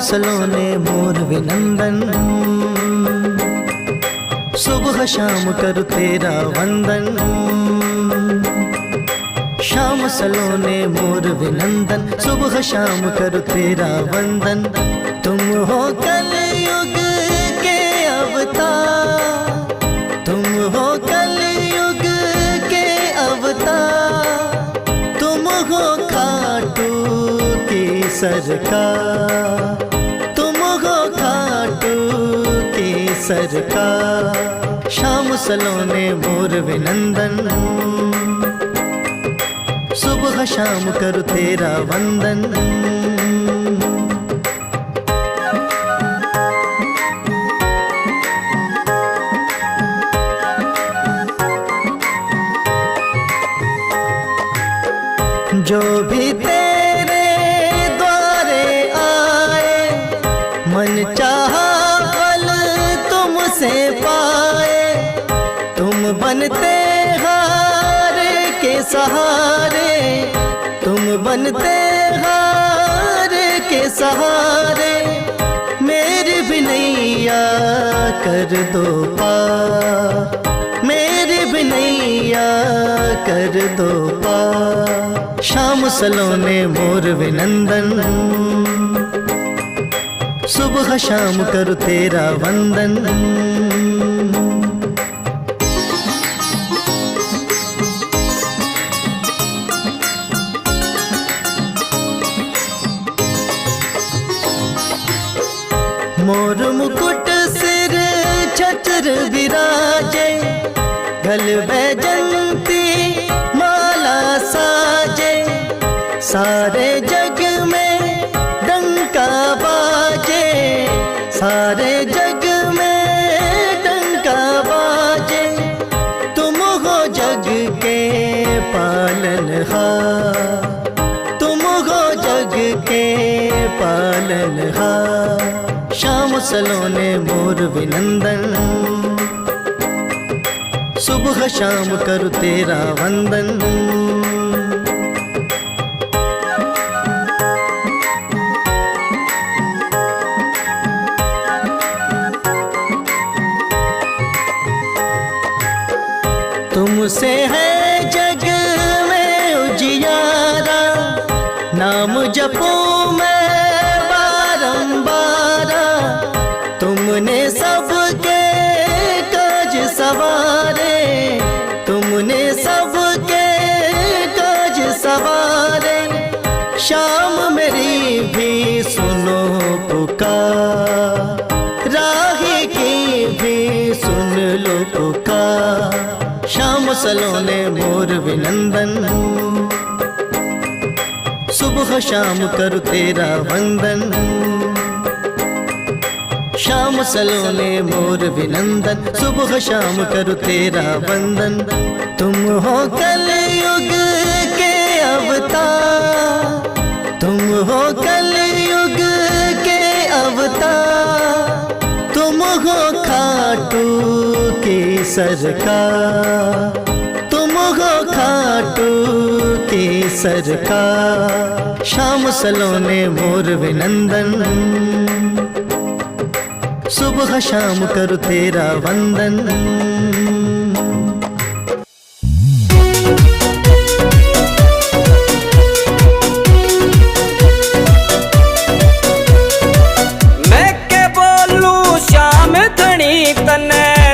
सलोने मोर विनंदन, सुबह शाम करूं तेरा वंदन। श्याम सलोने मोर विनंदन, सुबह शाम करूं तेरा वंदन। तुम हो कलयुग के अवतार, तुम हो कलयुग के अवतार। तुम हो खाटू की सरकार, तुम हो खाटू की सरकार। श्याम सलोने मोर विनंदन, सुबह शाम करूं तेरा वंदन। जो भी तेरे द्वारे आए, मन चाहा फल तुमसे पाए। तुम बनते हार के सहारे, तुम बनते हार के सहारे। मेरी भी नैया कर दो पार, मेरी भी नैया कर दो पार। श्याम सलोने मोर विनंदन, सुबह शाम करूं तेरा वंदन। मोर मुकुट सिर छत्र विराजे, गल बैजंती माला साजे। सारे जग में डंका बाजे, सारे जग में डंका बाजे। तुम हो जग के पालनहार, तुम हो जग के पालनहार। श्याम सलोने मोर विनंदन, सुबह शाम करूं तेरा वंदन। तुमसे है जग में उजियारा, नाम जपूं मैं बारंबारा। तुमने सबके काज सवारे, तुमने सबके काज सवारे। शाम मेरी भी सुनो पुकार, राही की भी सुन लो पुकार। श्याम सलोने मोर विनंदन, सुबह शाम करूं तेरा वंदन। श्याम सलोने मोर विनंदन, सुबह शाम करूं तेरा वंदन। तुम हो कलयुग के अवतार, तुम हो कलयुग के अवतार। तुम हो खाटू की सरकार, तुम हो खाटू की सरकार। श्याम सलोने मोर विनंदन, सुबह शाम करूं तेरा वंदन।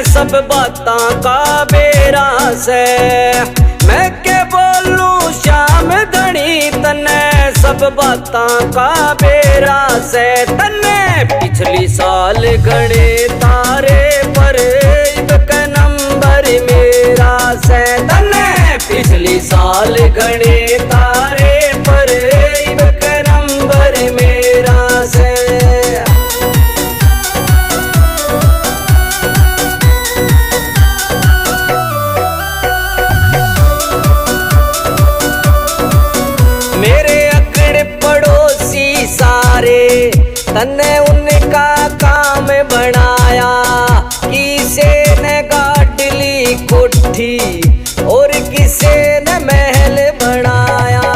सब बातां का बेरा से मैं के बोलूं श्याम धनी तने, सब बातां का बेरा से। तने पिछली साल गणे तारे पर इबक नंबर मेरा से। तने पिछली साल गणे तारे पर इबक नंबर मेरा से। तन्ने उनका काम बनाया, किसे ने गाड़ ली कोठी और किसे ने महल बनाया।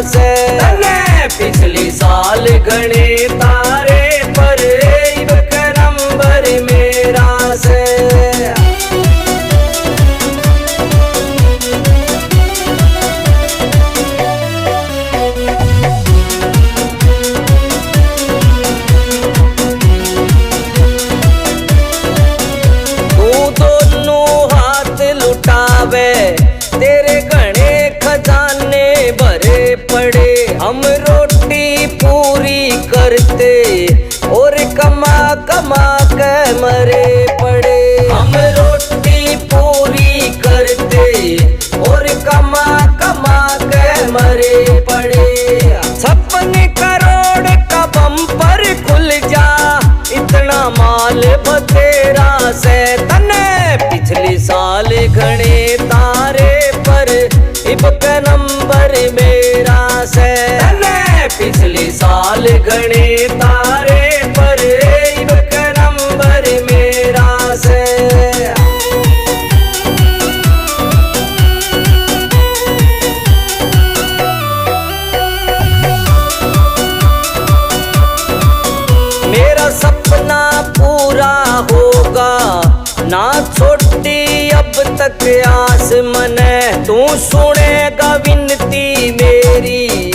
से। तने पिछली साल घणे तारे पर इबक नंबर मेरा से। तेरे घने खजाने भरे पड़े, हम रोटी पूरी करते और कमा कमा के मरे पड़े। हम रोटी पूरी करते और कमा कमा के मरे पड़े। 56 करोड़ का बम्पर खुल जा, इतना माल बतेरा से। तने पिछली साल घने तारे पर इबक नंबर मेरा से। तने पिछली साल घने तारे पर इबक नंबर मेरा से। मेरा सपना पूरा होगा ना छोटी अब तक आस मने। तू सुनेगा विनती मेरी,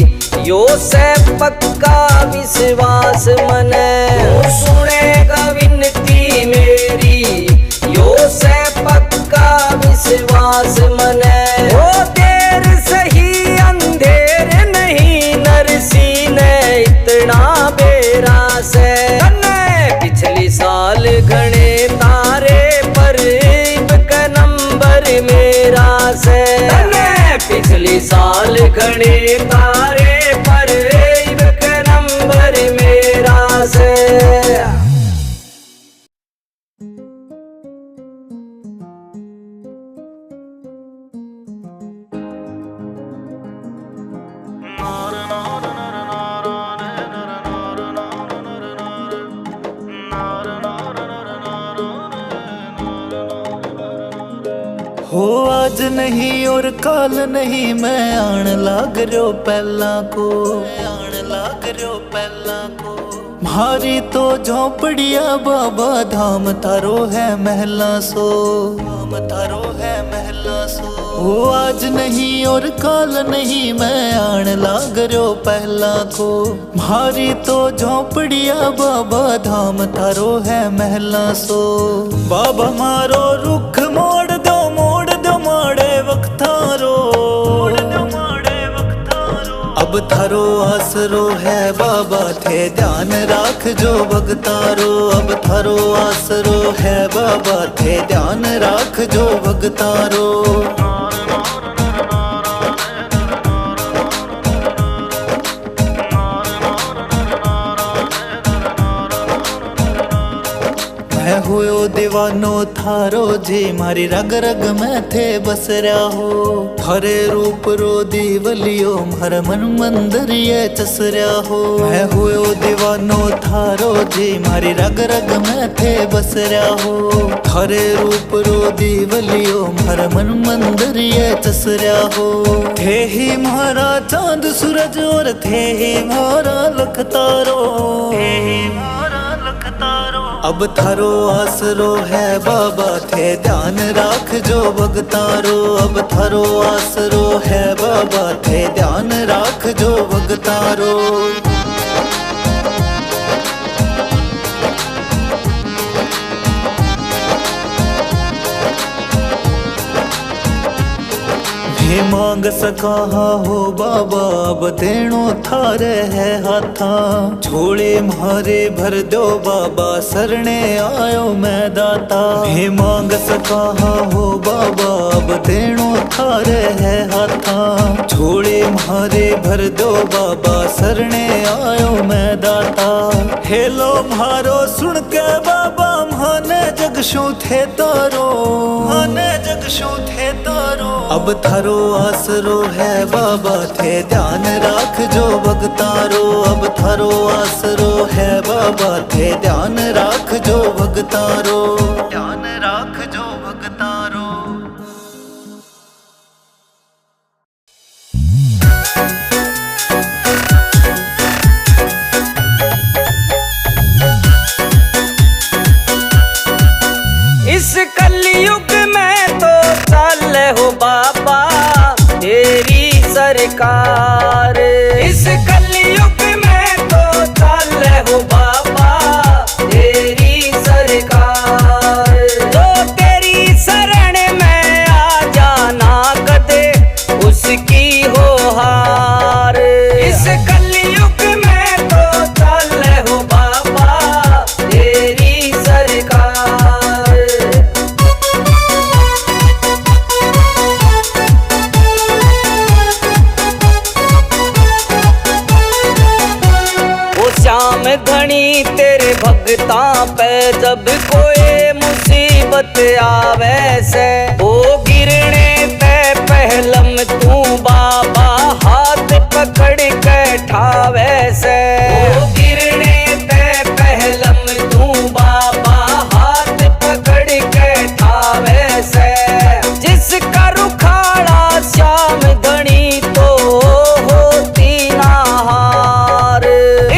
यो से पक्का विश्वास मने। तू सुनेगा विनती मेरी, यो से पक्का विश्वास मने। वो देर सही अंधेर नहीं, नरसी ने इतना बेरा से। पिछली साल घने तारे पर इबक नंबर मेरा से। पिछली साल घने तारे पर इबक नंबर मेरा से। हो आज नहीं और काल नहीं, मैं आन लाग रहो पहला को, आन लाग रहो पहला को। म्हारी तो झोंपड़िया बाबा धाम तारो है महला सो, धाम तारो है महला सो। हो आज नहीं और काल नहीं, मैं आन लाग रहो पहला को। म्हारी तो झोंपड़िया बाबा धाम तारो है महला सो। बाबा मारो रुख मोड़ दो, मोड़ दो माड़े वक्तारो, अब थारो आसरो है बाबा थे ध्यान राख जो भगतारो। अब थारो आसरो है बाबा थे ध्यान राख जो भगतारो। मैं हुयो दीवानो थारो जी, मारी रग रग में थे बस रहा हो। थारे रूप रो दीवलियो हर मन मंदिर ये चस रहा हो। मैं हुयो दीवानो थारो जी, मारी रग रग में थे बस रहा हो। थारे रूप रो दीवलियो हर मन मंदिर ये चस रहा हो। थे ही मारा चांद सूरज और थे ही मारा लख तारो, थे ही मारा लख तारो। अब थारो आसरो है बाबा थे ध्यान राख जो भगतारो। अब थारो आसरो है बाबा थे ध्यान राख जो भगतारो। हे मांग सका हो बाबा अब देणो थारे है हाथा। झोले मारे भर दो बाबा सरणे आयो मैं दाता। हे मांग सका हो बाबा अब देणो थारे है हाथा। झोले मारे भर दो बाबा सरणे आयो मैं दाता। हेलो म्हारो सुन के बाबा माने जगशु थे तारो, माने जगशु थे तारो। अब थारो आसरो है बाबा थे ध्यान राख जो भगतारो। अब थारो आसरो है बाबा थे ध्यान राख जो भगतारो, ध्यान राख जो भगतारो। सरकार। इस कलयुग में तो चले हो बाबा तेरी सरकार। जो तेरी शरण में आ जाना कदे उसकी हो हार। इस कलयुग में तो चले हो बाबा तेरी सरकार। ओ श्याम धनी तेरे भक्ता पे जब कोई मुसीबत आवे से, ओ गिरने ते पहलम तू बाबा हाथ पकड़ के ठावे से। ओ गिरने ते पहलम तू बाबा हाथ पकड़ के ठावे से। जिसका रुखाड़ा श्याम धनी तो होती ना हार।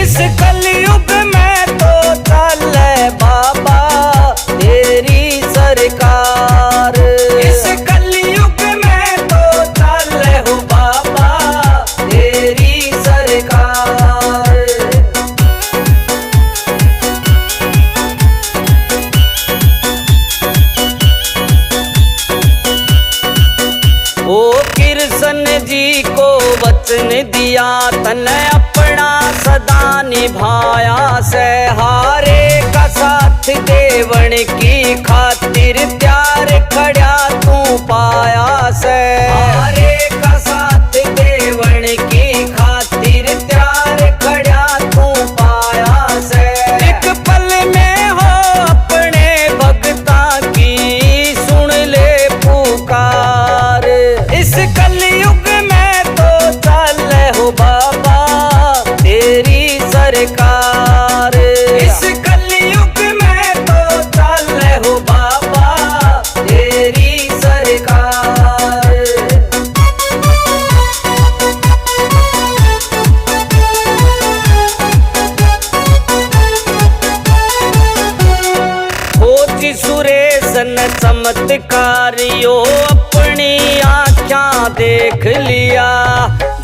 इस कलयुग में तो चले बाबा तेरी सरकार। इस कलयुग में तो चले हो बाबा तेरी सरकार। ओ कृष्ण जी को वचन दिया तने अपना सदा निभाया से। हारे का साथ देवण की खातिर त्यार खड़ा तू पाया से। हारे का साथ देवण की खातिर त्यार खड़ा तू पाया से। एक पल में हो अपने भक्ता की सुन ले पुकार। इस कलयुग में तो चले हो बाबा तेरी सरकार। इस कलयुग में तो चले हो बाबा तेरी सरकार। खोजी सुरेश न चमत्कारियो अपनी आँखें देख लिया।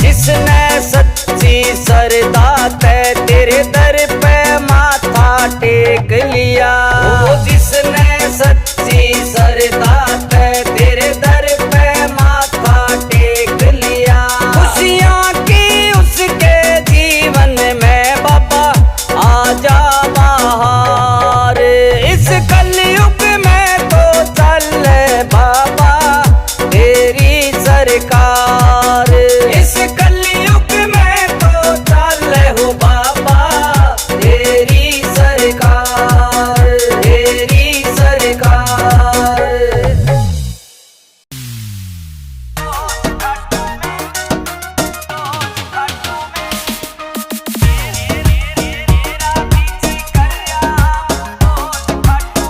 जिसने सच्ची श्रद्धा ते तेरे दर पे माथा टेक लिया। ओ जिसने सच्ची श्रद्धा ते तेरे दर पे माथा टेक लिया। खुशियाँ की उसके जीवन में बाबा आजा बाहर। इस कलयुग में तो चले बाबा तेरी सरकार। इस कलयुग में तो चले हो बाबा तेरी सरकार। तेरी सरकार।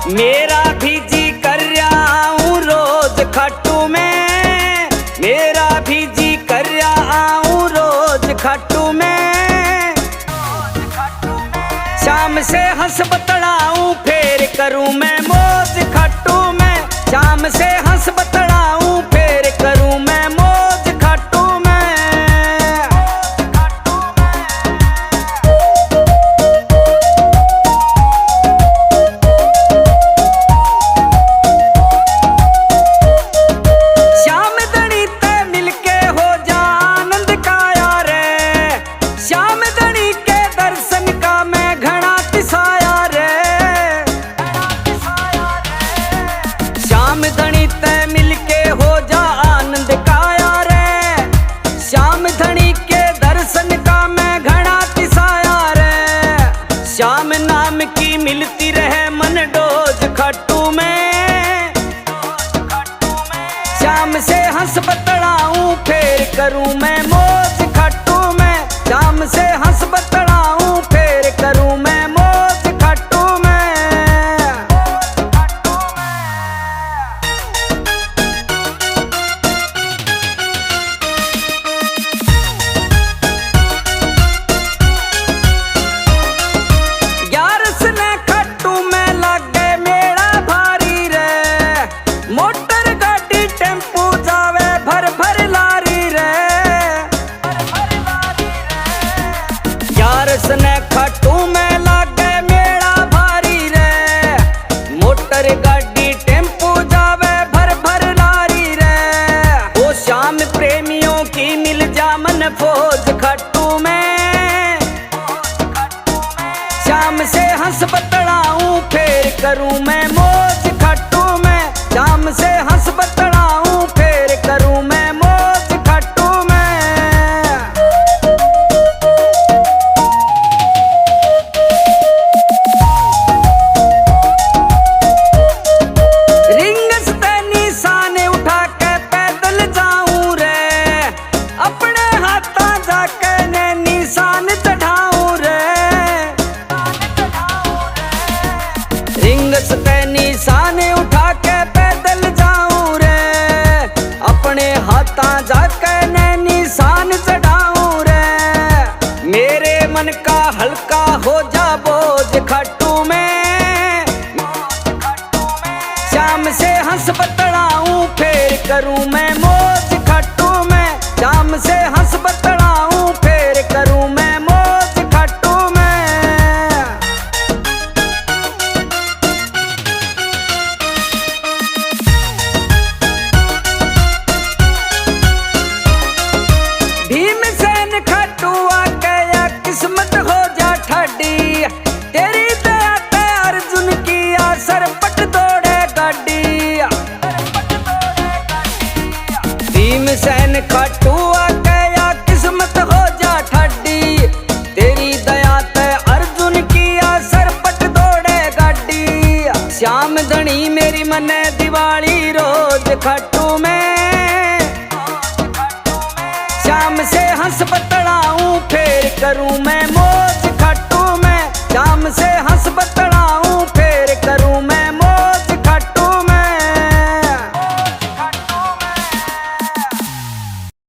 मेरा भी जी कर रहा हूँ रोज खाटू में। मेरा भी जी कर रहा हूँ रोज खाटू में। शाम से हंस बतड़ाऊं फिर करूं मैं मौज खाटू में। शाम से हंस बतड़ाऊं फिर करूं मैं मौज खाटू में। श्याम धनी ते मिलके हो जा आनंद काया रे। श्याम धनी के दर्शन का मैं घना तिसाया रे। श्याम धनी ते मिलके हो जा आनंद काया रे। श्याम धनी के दर्शन का मैं घना तिसाया रे। श्याम नाम की मिलती रहे मन डोज खाटू में। शाम से हंस बतड़ाऊं फिर करूं मैं मौज खाटू में। शाम से हंस बतड़ाऊं फिर करूं मैं मौज खाटू में। मोटर गाड़ी टेम्पू जावे भर भर लारी रे। मौज खट्टू में। शाम से हंस बतड़ाऊं फिर करूं मैं मौज खट्टू में। शाम से हंस बतड़ाऊं फिर करूं मैं मौज खट्टू में। रिंगस ते निशाने उठा के पैदल जाऊं रे, अपने हाथा जाके ने निशान चढ़ाऊं रे। रिंगस ते निशाने उठा के पैदल जाऊं रे, अपने हाथा जाके ने निशान चढ़ाऊं रे। मेरे मन का हल्का हो जा बोझ खट्टू में। शाम से हंस बतड़ाऊं फिर करूं मैं मौज खट्टू में। शाम से हंस बतड़ाऊं फिर करूं मैं मौज खट्टू में। भीमसेन खट्टुआ गया किस्मत हो जा ठाडी, तेरी दया ते अर्जुन किया सरपट दौड़े गाड़ी। भीमसेन खट्टुआ गया किस्मत हो जा ठाडी, तेरी दया ते अर्जुन किया सरपट दौड़े गाड़ी। श्याम धनी मेरी मने दिवाली रोज खट्टू में। शाम से हंस बतड़ाऊं फिर करूं मैं मौज खट्टू में। शाम से हंस बतड़ा